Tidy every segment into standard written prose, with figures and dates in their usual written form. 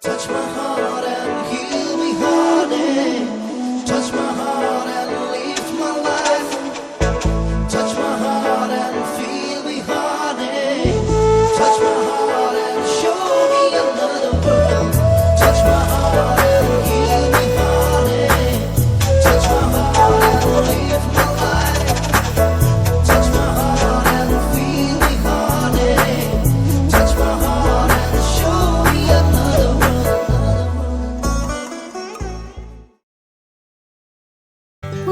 Touch my heart and heal me, honey. Touch my heart and live my life. Touch my heart and feel me, honey. Touch my heart and show me another world. Touch my heart and heal me, honey. Touch my heart and live my life. Touch my heart and feel me, honey. Touch my heart and show me another world.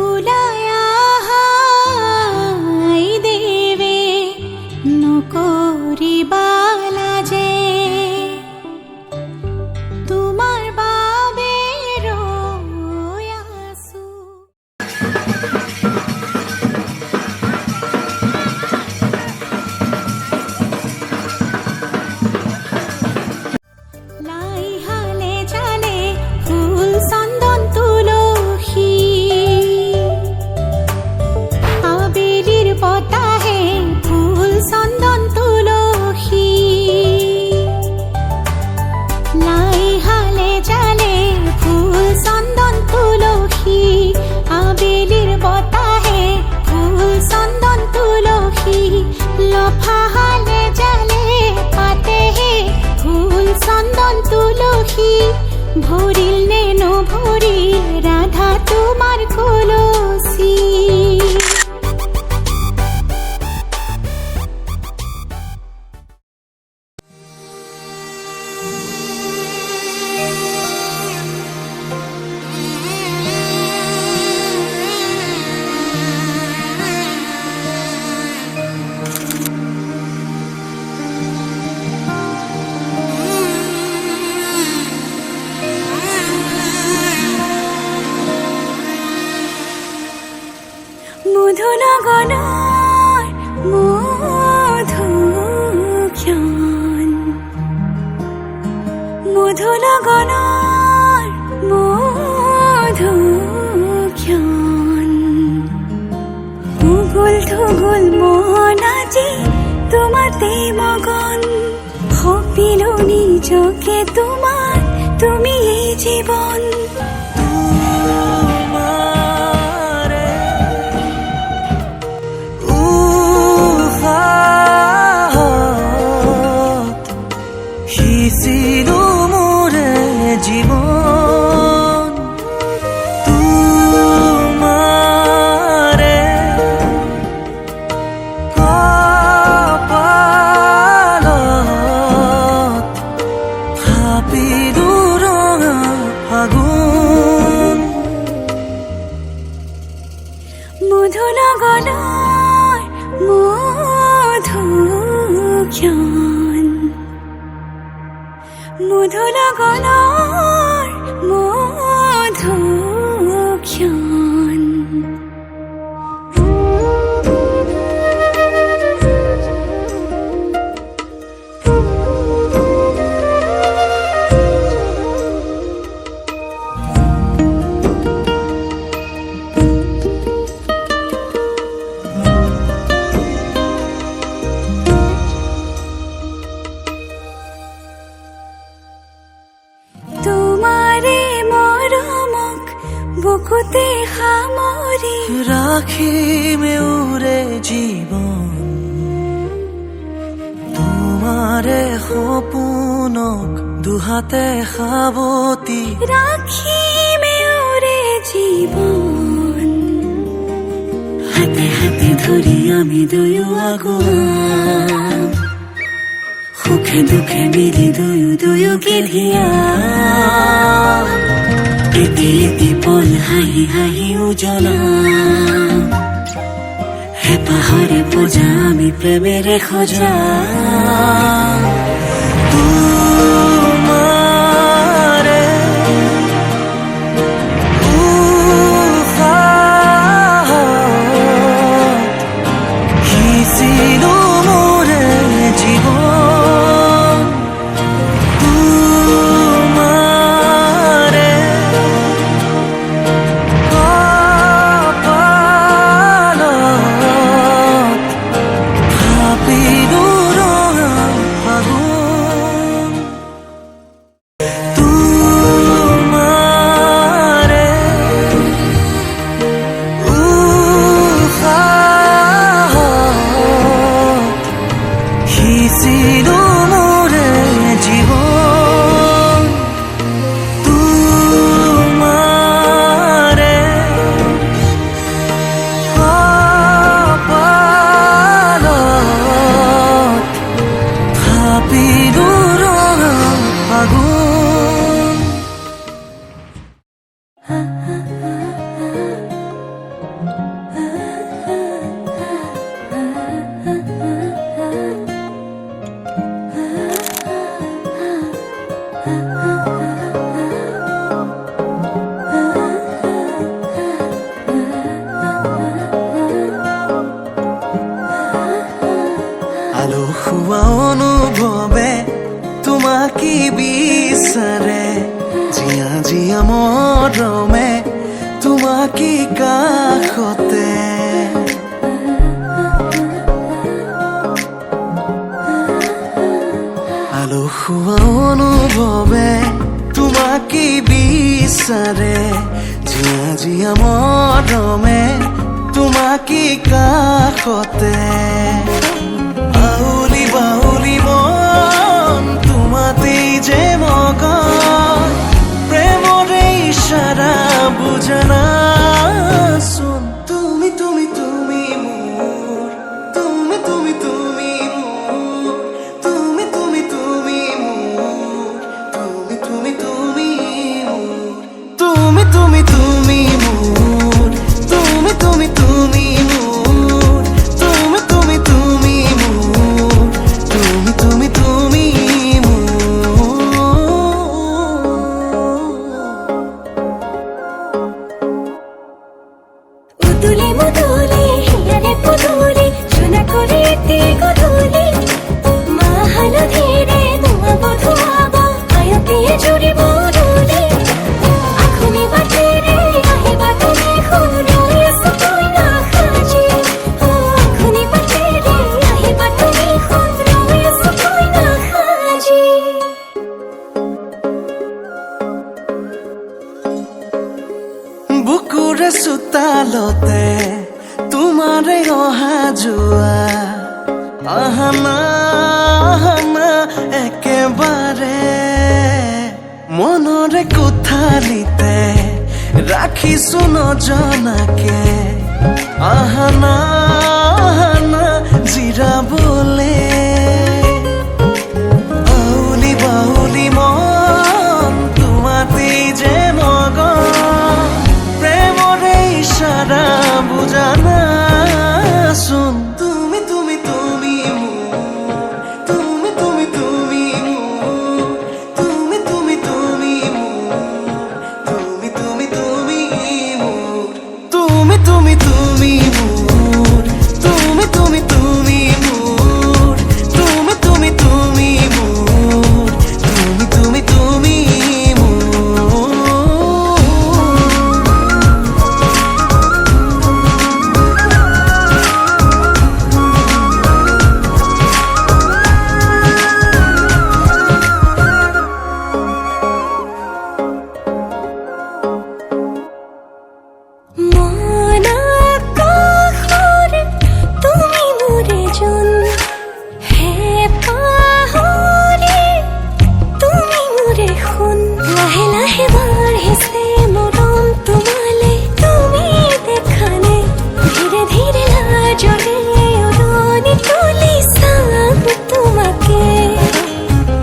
Wilayah হাই দেবে নকরিবালা যে তোমার বাবের আসু লাই হালে চালে ফুল চন্দন তুলসী আবেলির বতাহে ফুল চন্দন তুলসী লাই হালে চালে ফুল চন্দন তুলসী আবেলির বতাহে ফুল চন্দন তুলসী লফা হালে জালে পাতেহে ফুল চন্দন তুলসী ভরিল নেন ভরিল রাধা তোমার কলসি মধুনগনার মধুক্ষণ মধুনগনার মধুক্ষণ উগুল থুগুল মন আজি তোমাতে মগন ভাবিল নিজকে তোমার তুমি এই জীবন সিলো মোরে জীবন তোমারে কপালত ভাবিলো ৰঙা ফাগুন মধুনগনাৰ মধুক্ষণ মধুনগনাৰ মধুক্ষণ তোমাৰে মৰমক বুকুতে সামৰি ৰাখিমে উৰে জীবন তোমাৰে সপোনক দুহাতে সাৱতি ৰাখিমে ওৰে জীবন হাতে হাতে ধৰি আমি দুয়ো আগুৱাম সুখে দুখে মিলি দুয়ো দুয়ো গেলিয়া এটি এটি পল হাঁহি হাঁহি উজ্বলাম হেঁপাহৰে পূজা আমি প্ৰেমেৰে সজাম তোমাৰে উশাহত সিঁচিলো মোৰে জীৱন তোমাৰে কপালত ভাবিলো ৰঙা ফাগুন আলসুৱা অনুভৱে তোমাকে বিচাৰে জিয়া জিয়া মৰমে তোমাকে কাষতে আলসুৱা অনুভৱে তোমাকে বিচাৰে জিয়া জিয়া মৰমে তোমাকে কাষতে বাউলি বাউলি মন তোমাতেই যে মগন প্ৰেমৰে ইশাৰা বুজানাচোন তুমি তুমি তুমি মোৰ তুমি তুমি তুমি মোৰ তুমি তুমি তুমি মোৰ তুমি তুমি তুমি মোৰ তুমি তুমি তুমি মোৰ তুমি তুমি তুমি মোৰ তুমি তুমি তুমি মোৰ তুমি তুমি তুমি উদুলি মুদুলি হিয়ারে পুদুলি সোনা করে এতে গধুলি মা হালধিরে ধোঁয়া বধুয়াব আয়তিয়ে জুড়ি বদুলি আখুনি বাটেরে আহিবা তুমি খুরুয়ে সতই না খাজি আখুনি বাটেরে আহিবা তুমি খুরুয়ে সতই না খাজি বুকুৰে চোতালতে তোমাৰে অহা যোৱা আহানা আহানা একেবাৰে মনৰে কোঠালিতে ৰাখিছো নজনাকে আহানা আহানা জিৰাবলে বাউলি বাউলি মন তোমাতেই যে মগন প্ৰেমৰে ইশাৰা বুজানাচোন তুমি তুমি তুমি মোৰ তুমি তুমি তুমি মোৰ তুমি তুমি তুমি মোৰ তুমি তুমি তুমি মোৰ তুমি তুমি তুমি মোৰ তুমি তুমি তুমি মোৰ তুমি তুমি তুমি মোৰ তুমি তুমি তুমি মোৰ মন আকাশৰে তুমি মোৰে জোন হে পাহৰি তুমি মোৰে সোণ লাহে লাহে বাঢ়িছে মৰম তোমালে তুমি দেখানে ধীৰে ধীৰে লাজৰে উৰণি তুলি চাম তোমাকে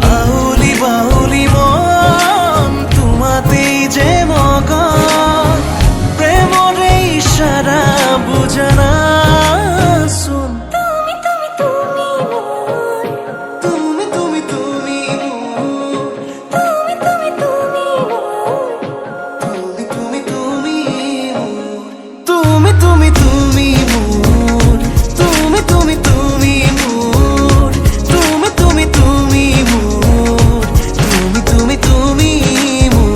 বাউলি বাউলি মন তোমাতেই যে মগন প্ৰেমৰে ইশাৰা বুজানাচোন তুমি তুমি তুমি মোৰ তুমি তুমি তুমি মোৰ তুমি তুমি তুমি মোৰ তুমি তুমি তুমি মোৰ তুমি তুমি তুমি মোৰ তুমি তুমি তুমি মোৰ তুমি তুমি তুমি মোৰ তুমি তুমি তুমি মোৰ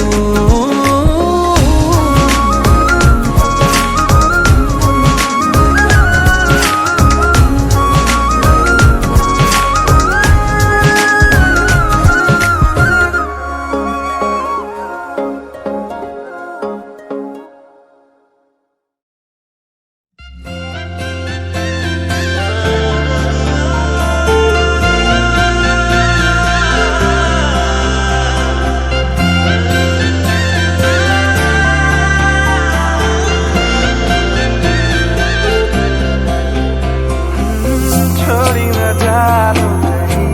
छोड़ी न जानो कहीं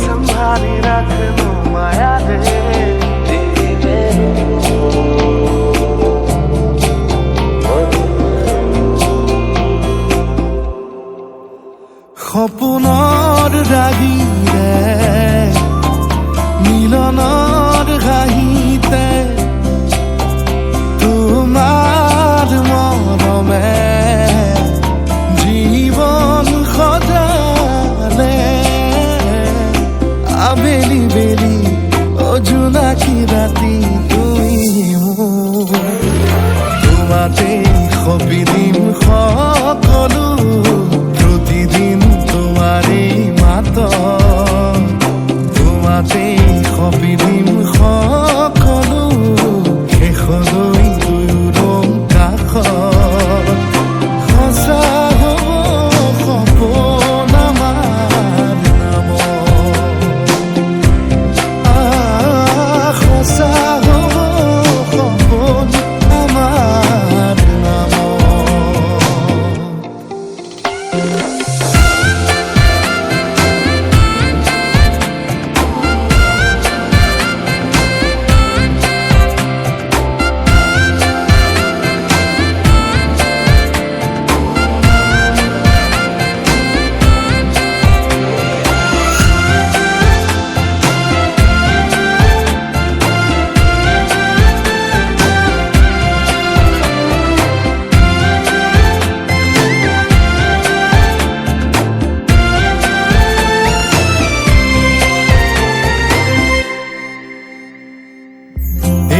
संभाली रख लो माया दे সপোনৰ ৰাগীৰে আবেলি বেলি ও জোনাকি ৰাতি তুমি মোৰ তোমাতে সপিদিম সকলো প্ৰতিদিন তোমাৰে মাত তোমাতে সপিদিম সকলো শেষলৈ দুয়োৰং কাষত সঁচা হ'ব সপোন আমাৰ নামত সঁচা হ'ব সপোন আমাৰ নামত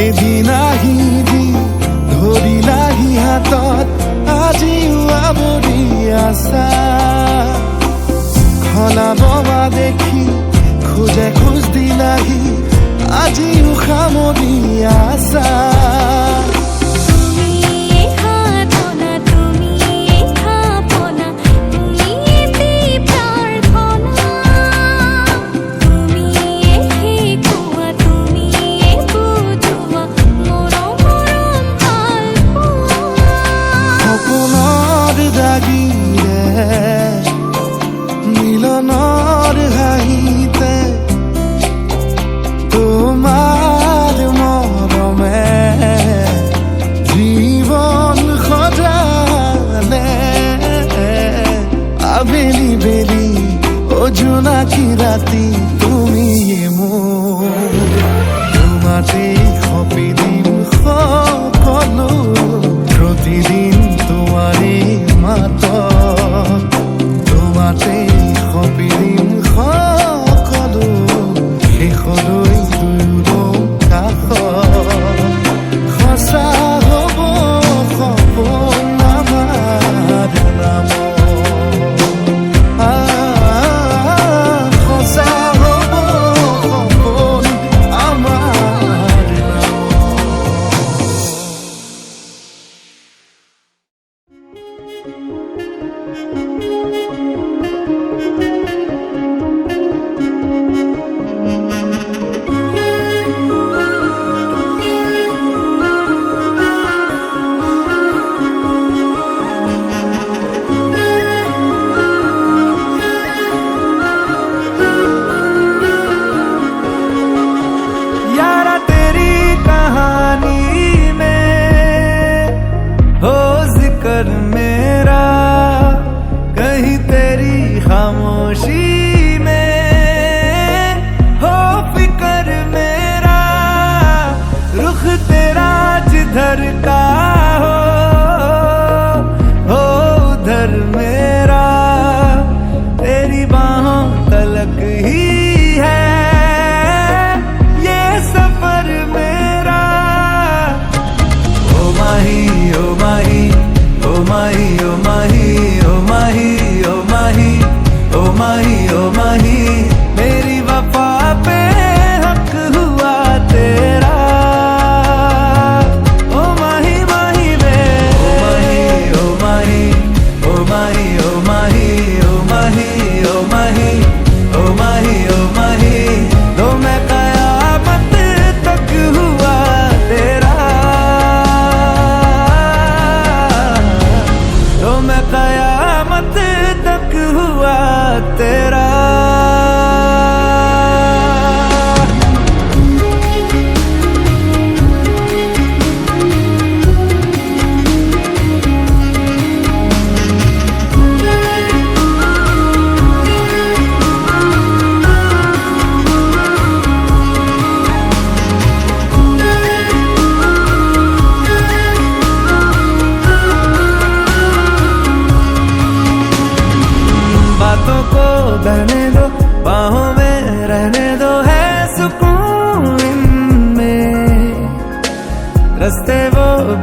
এদিন আহিবি ধৰিলাহি হাতত আজিও আৱৰি আছা খলাববা দেখি খোজে খোজ দিলাহি আজিও সামৰি আছা তুমি সাধনা তুমি স্থাপনা তুমি প্ৰাৰ্থনা তুমি শিকোৱা তুমি বুজোৱা মৰম ভাল পোৱা সপোনৰ দাগিৰে মিলনৰ হাঁহিতে তোমাৰ মৰমে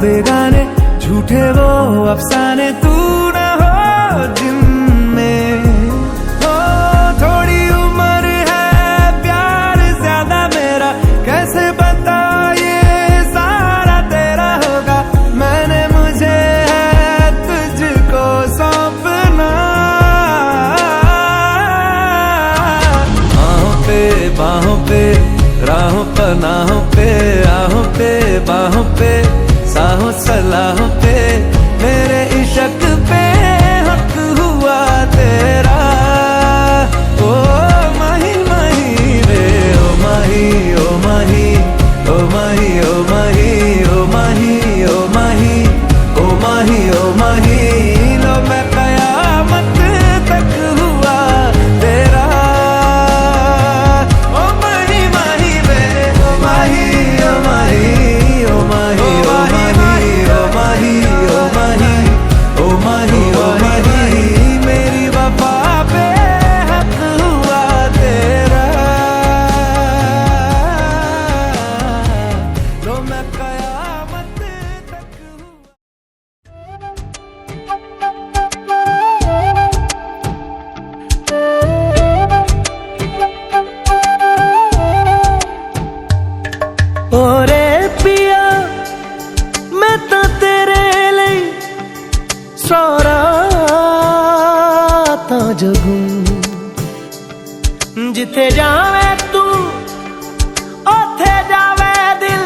बेगाने झूठे वो अफसाने, तू ना हो जिनमें। हो थोड़ी उम्र है प्यार ज्यादा मेरा, कैसे बता ये सारा तेरा होगा। मैंने मुझे है तुझको सौंपना, बाहों पे राहों पनाहों पे, आहों पे बाहों पे, साहों सलाहों पे, मेरे इश्क पे हक हुआ तेरा। ओ माही माही रे, ओ माही ओ माही, ओ माही ओ माही, ओ माही ओ माही, ओ माही ओ माही, लो मैं कयामत तक हुआ तेरा। जिथे जावे तू ओथे जावे दिल,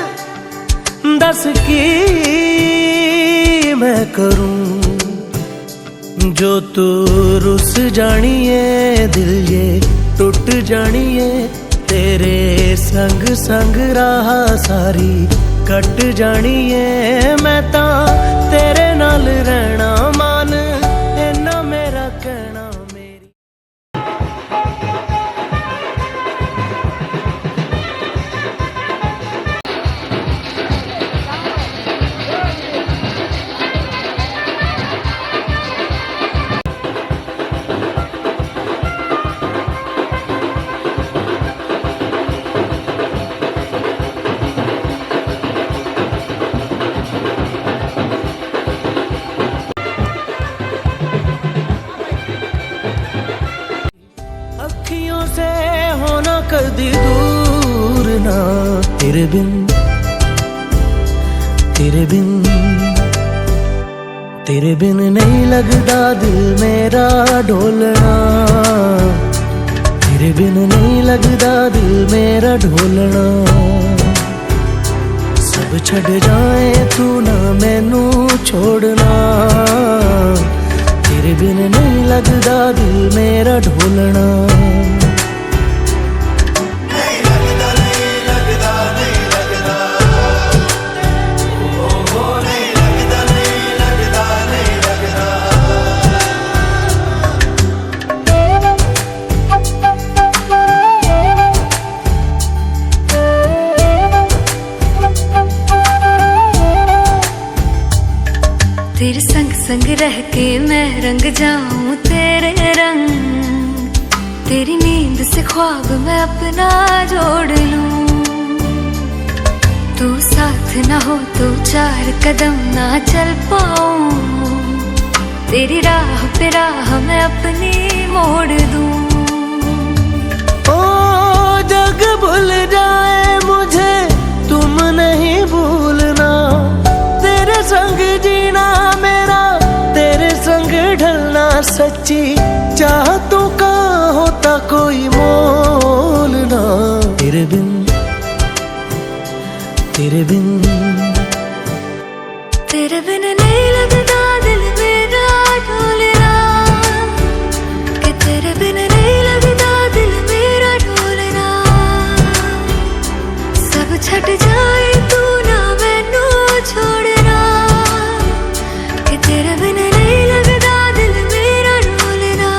दस की मैं करूं जो तू रुस जानिए, दिल ये टूट जानिए। तेरे संग संग राह सारी कट जानिए, मैं ता तेरे नाल रहना मान, इन्ना मेरा कहना। अखियों से होना कदी दूर ना, तेरे बिन तेरे बिन तेरे बिन नहीं लगदा दिल मेरा ढोलना, तेरे बिन नहीं लगदा दिल मेरा ढोलना। सब छड़ जाए तू ना मैनू छोड़ना, तेरे बिन नहीं लगदा दिल मेरा ढोलना। तेरे संग संग रह के मैं रंग जाऊं तेरे रंग, तेरी नींद से ख्वाब मैं अपना जोड़ लूं। तू साथ ना हो तो चार कदम ना चल पाऊं, तेरी राह पे राह मैं अपनी मोड़ दूं। ओ जग भूल जाए मुझे तुम नहीं भूलना, तेरे संग जीना मेरा तेरे संग ढलना। सच्ची चाहतों का होता कोई मोल ना, तेरे बिन तेरे बिन तेरे बिन नहीं लगदा दिल मेरा ढोलना, कि तेरे बिन नहीं लगदा दिल मेरा ढोलना। सब छट जाए तू ना मैनू छोड़ना, कि तेरे बिन नहीं लगदा दिल मेरा ढोलना।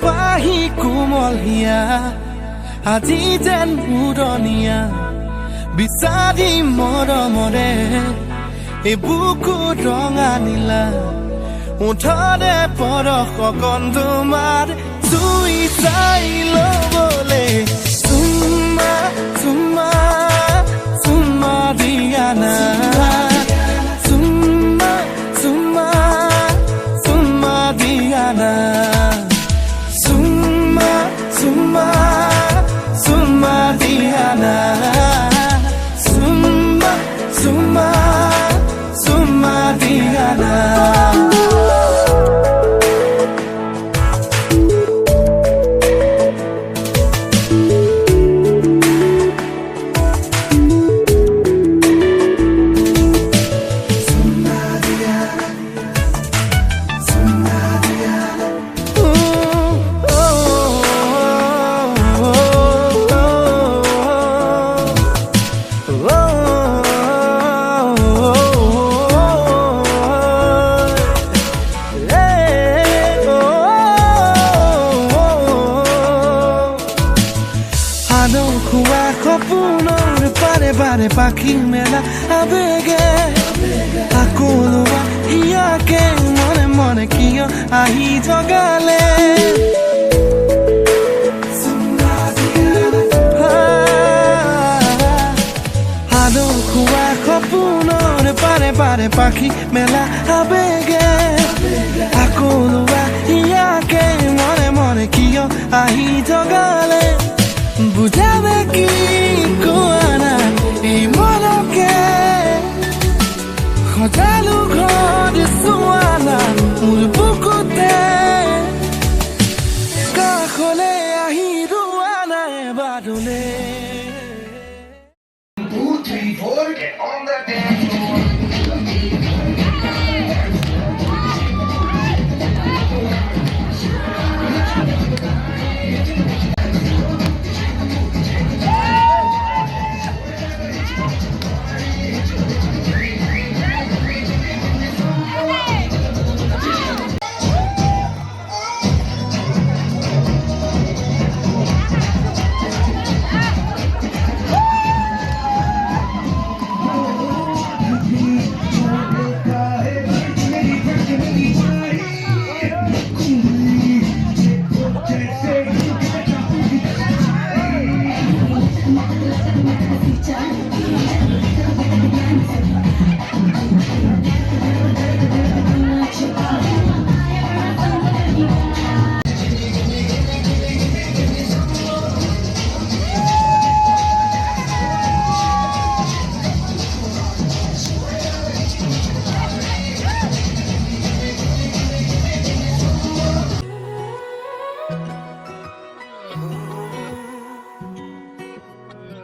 পাহি কোমল হিয়া আজি যেন উৰণীয়া বিচাৰি মৰমৰে এই বুকু ৰঙা নীলা উঠৰে পৰশ কণ তোমাৰ জুই চাই ল'বলে চুমা চুমা চুমা দিয়া না চুমা চুমা চুমা দিয়া না চুমা চুমা চুমা দিয়া না চুমা চুমা চুমা দিয়া না সপোনৰ পাৰে পাৰে পাখি মেলা আবেগে আকলোৱা ইয়াকে মনে মনে কিয় আহি জগালে খোৱা সপোনৰ পাৰে পাৰে পাখি মেলা আবেগে আকলোৱা ইয়াকে মনে মনে কিয় আহি জগালে বুঝাবে কি কোৱানা এই মনকে সজালো ঘৰ চোৱানা মোৰ বুকুতে কাষলে আহি ৰোৱানা এবাৰলে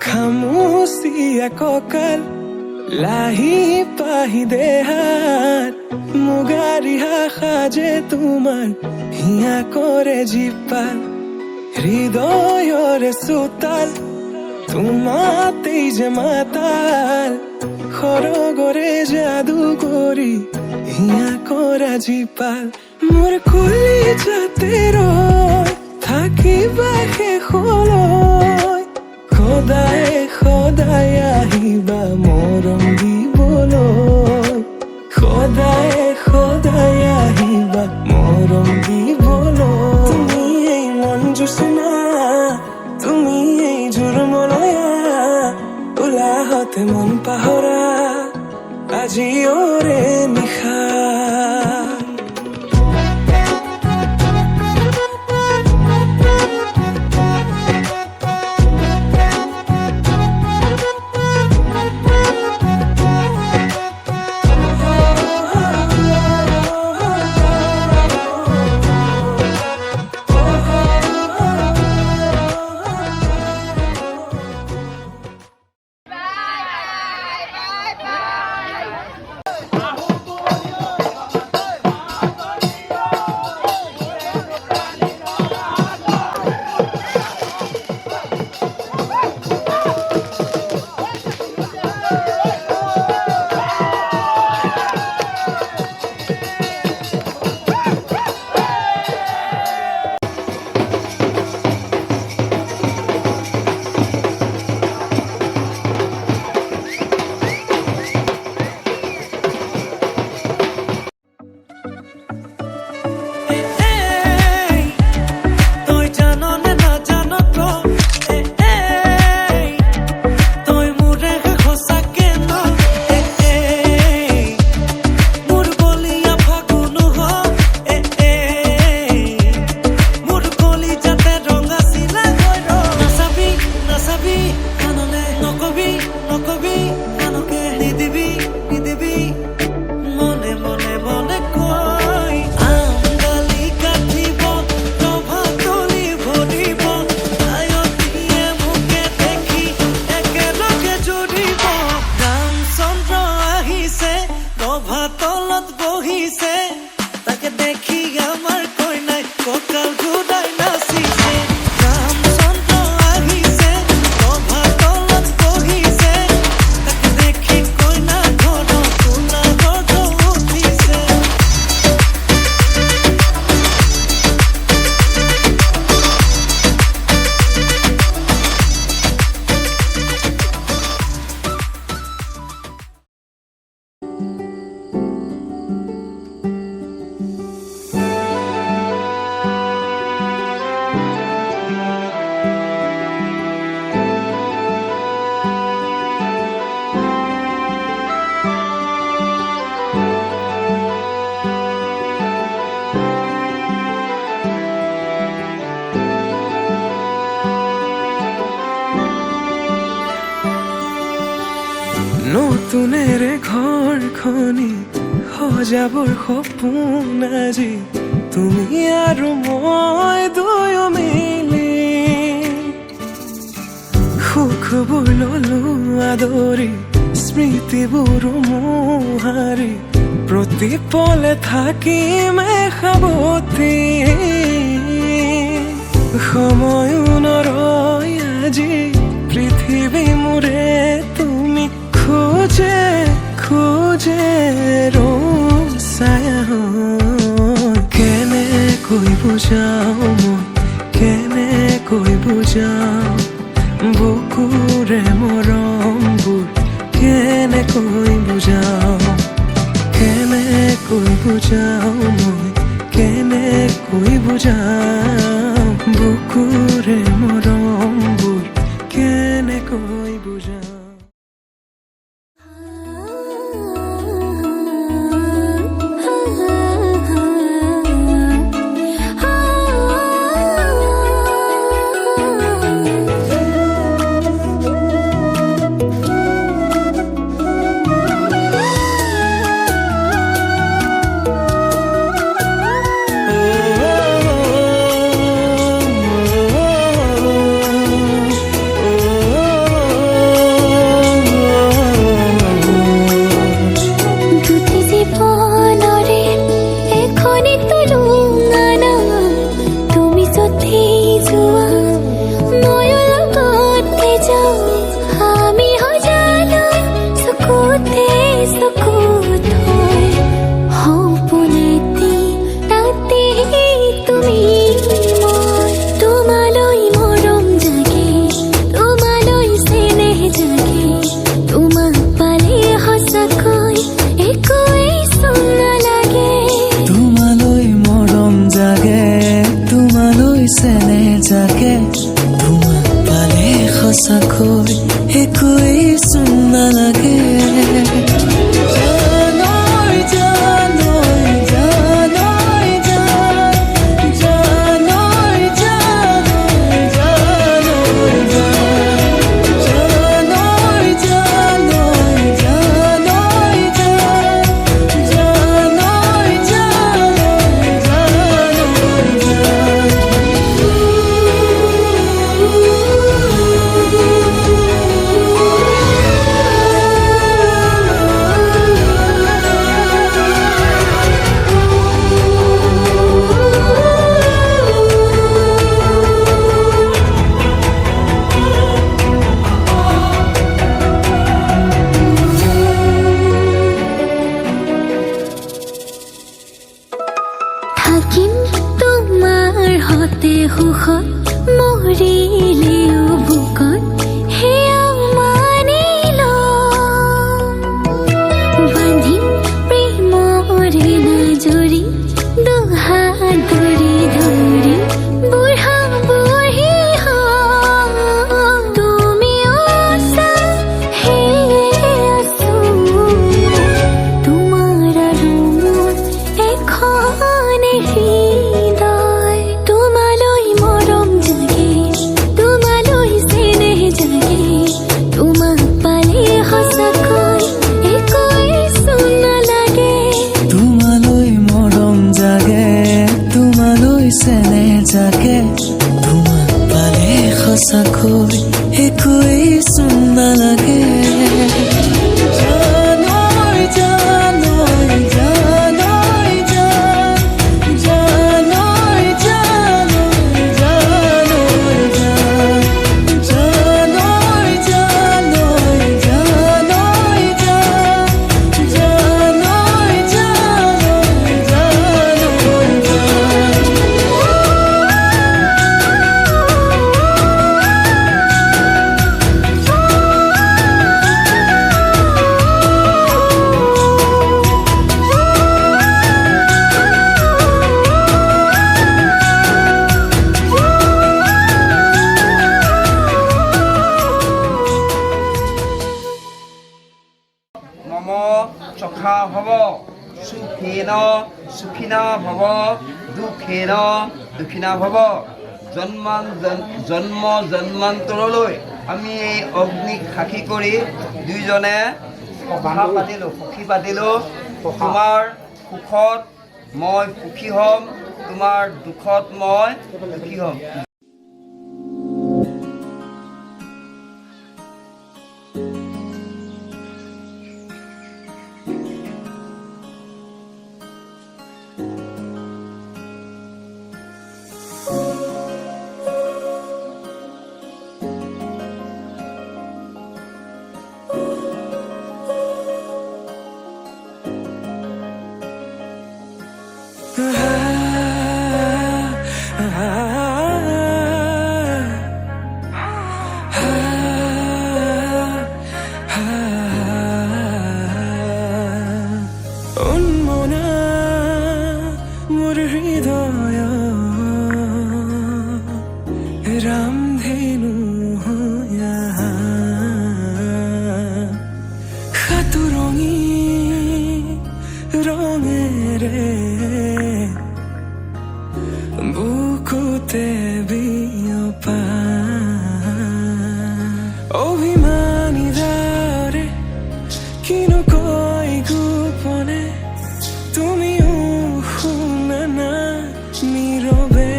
খামুচিয়া কঁকাল লাহি পাহি দেহাত মুগাৰিহা সাজে তোমাৰ হিয়া কৰে জীপাল হৃদয়ৰে চোতাল তোমাতেই যে মাতাল সৰগৰে যাদু কৰি হিয়া কৰা জীপাল মোৰ খুলি যাতে ৰয় থাকিবা শেষলৈ সদায় সদায় আহিবা মৰম দিবলৈ সদায় সদায় আহিবা মৰম দিবলৈ তুমি এই মন জোচনা তুমি এই জোৰমলয়া উলাহতে মন পাহৰা আজি ওৰে নিশা Bye. নতুনেৰে ঘৰখনি সজাবৰ সপোন আজি তুমি আৰু মই দুয়ো মিলি সুখবোৰ ললো আদৰি স্মৃতিবোৰ মোহাৰি প্ৰতি পলে থাকিম সাৱতি সময়ো নৰয় আজি পৃথিৱী মোৰে তুমি খোজে খোজে ছায়া কেনেকৈ বুজাও মই কেনেকৈ বুজাও বুকুৰে মৰমবোৰ কেনেকৈ বুজাও কেনেকৈ বুজাও মই কেনেকৈ বুজাও বুকুৰে মৰমবোৰ কেনেকৈ বুজাও জাগে তোমাক পালে সঁচাকৈ একোৱেই চোন নালাগে থাকিম তোমাৰ হতে সুখত মৰিলেও বুকত সেয়াও মানি লম বান্ধিম প্ৰেমৰে নাজৰি দুহাত ধৰি ধৰি বুঢ়া বুঢ়ী হম তুমিও আছা সেয়ে আছো তোমাৰ আৰু মোৰ এখন হৃদয় তোমালৈ মৰম জাগে তোমালৈ চেনেহ জাগে তোমাক পালে সঁচাকৈ একোৱেই চোন নালাগে তোমালৈ মৰম জাগে তোমালৈ চেনেহ জাগে তোমাক পালে সঁচাকৈ একোৱেই চোন নালাগে মম চখা ভৱ সুখেন সুখিনা ভৱ দুখেন দুখিনা ভৱ জন্ম জন্মান্তৰলৈ আমি এই অগ্নিক সাক্ষী কৰি দুইজনে সখা পাতিলোঁ সখী পাতিলোঁ তোমাৰ সুখত মই সুখী হ'ম তোমাৰ দুখত মই দুখী হ'ম উন্মনা মোৰ হৃদয় ৰামধেনু সাতুৰঙি ৰঙেৰে বুকুতে বিয়পা অভিমানী দাৰে কিনো কয় গোপনে তুমিও শুনা না নীৰৱে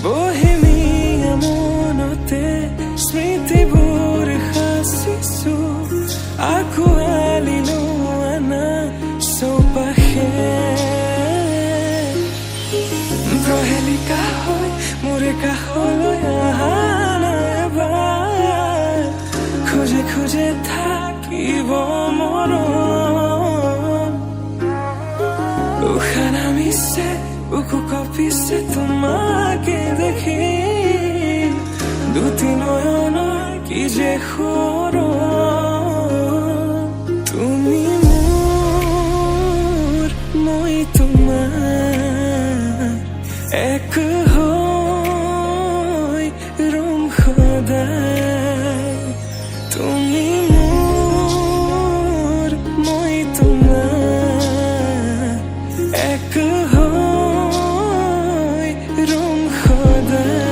বহেমিয়া মনতে স্মৃতিবোৰ সাঁচিছো আঁকোৱালি লোৱা না চৌপাশে প্ৰহেলিকা হৈ মোৰে কাষলৈ আহা নাইবাৰ খোজে খোজে থাকিব মৰম উশাহ নামিছে বুকু কঁপিছে তোমাকে দেখি দুটি নয়নৰ কি যে সৰম তুমি মোৰ মই তোমাৰ এক হৈ ৰম সদায় তুমি মোৰ মই তোমাৰ এক হৈ ৰম সদায়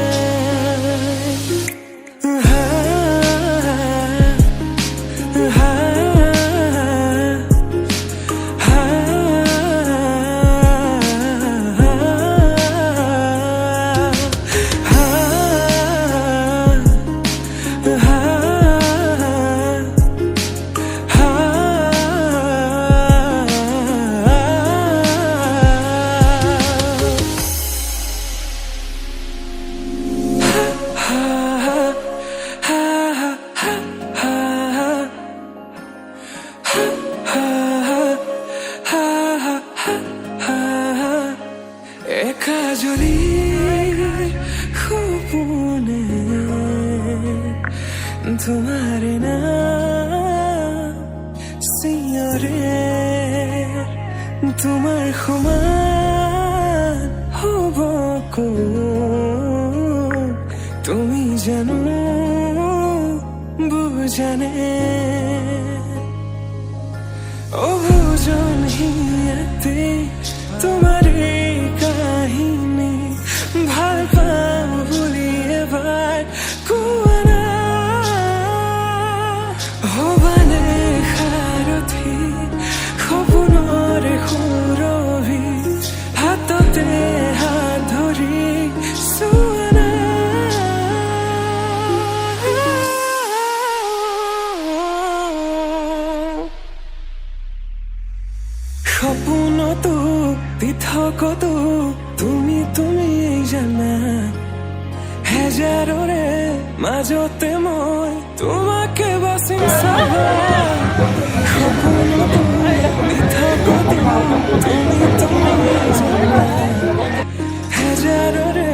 একাজলি সপোনে তোমাৰ নাম চিঞৰে তোমাৰ সমান হ'ব কোন তুমি জানো বুজানে অবুজন হিয়াতে তোমাৰ কাহিনী ভাল পাওঁ বুলি এবাৰ কোৱা না হবানে সাৰথি সপোনৰে সুৰভি হাততে হাত ধৰি চোৱা না সপোনতো পৃথকতো তুমি জানা হেজাৰৰে মাজতে মই তোমাকে বাচিম চাবা সপোনতো পৃথকতো তুমি জানা হেজাৰৰে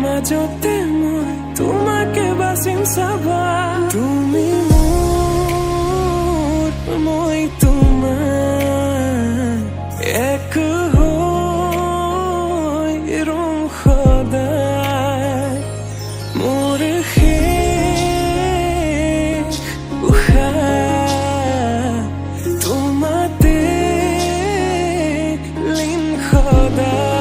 মাজতে মই তোমাকে বাচিম চাবা তুমি মোৰ মই তোমাৰ এক হৈ ৰম সদায় মোৰ শেষ উশাহ তোমাতে লীন সদায়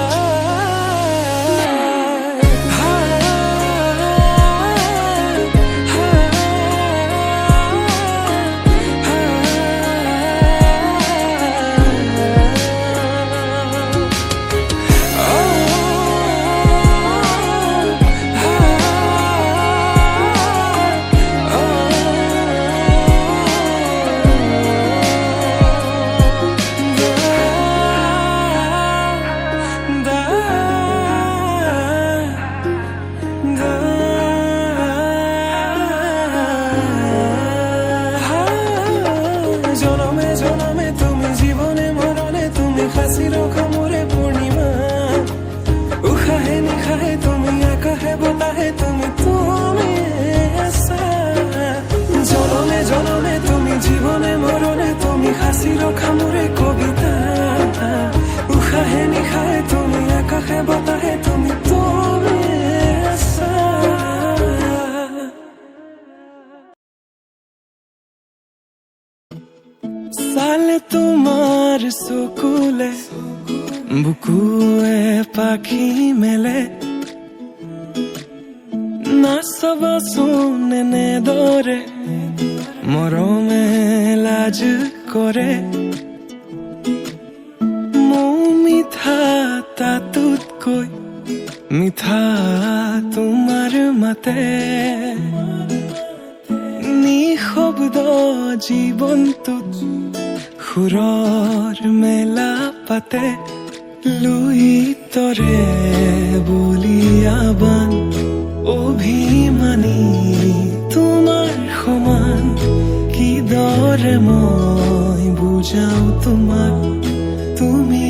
তোমাৰ চকুলে বুকুৱে পাখি মেলে নাচাবাচোন এনেদৰে মৰমে লাজ কৰে মোৰ মিঠা তাতোতকৈ মিঠা তোমাৰ মাতে নিশব্দ জীৱনটোত সুৰৰ মেলা পাতে লুইতৰে বলিয়াবান অভিমানী তোমাৰ সমান কিদৰে মই বুজাও তোমাক তুমি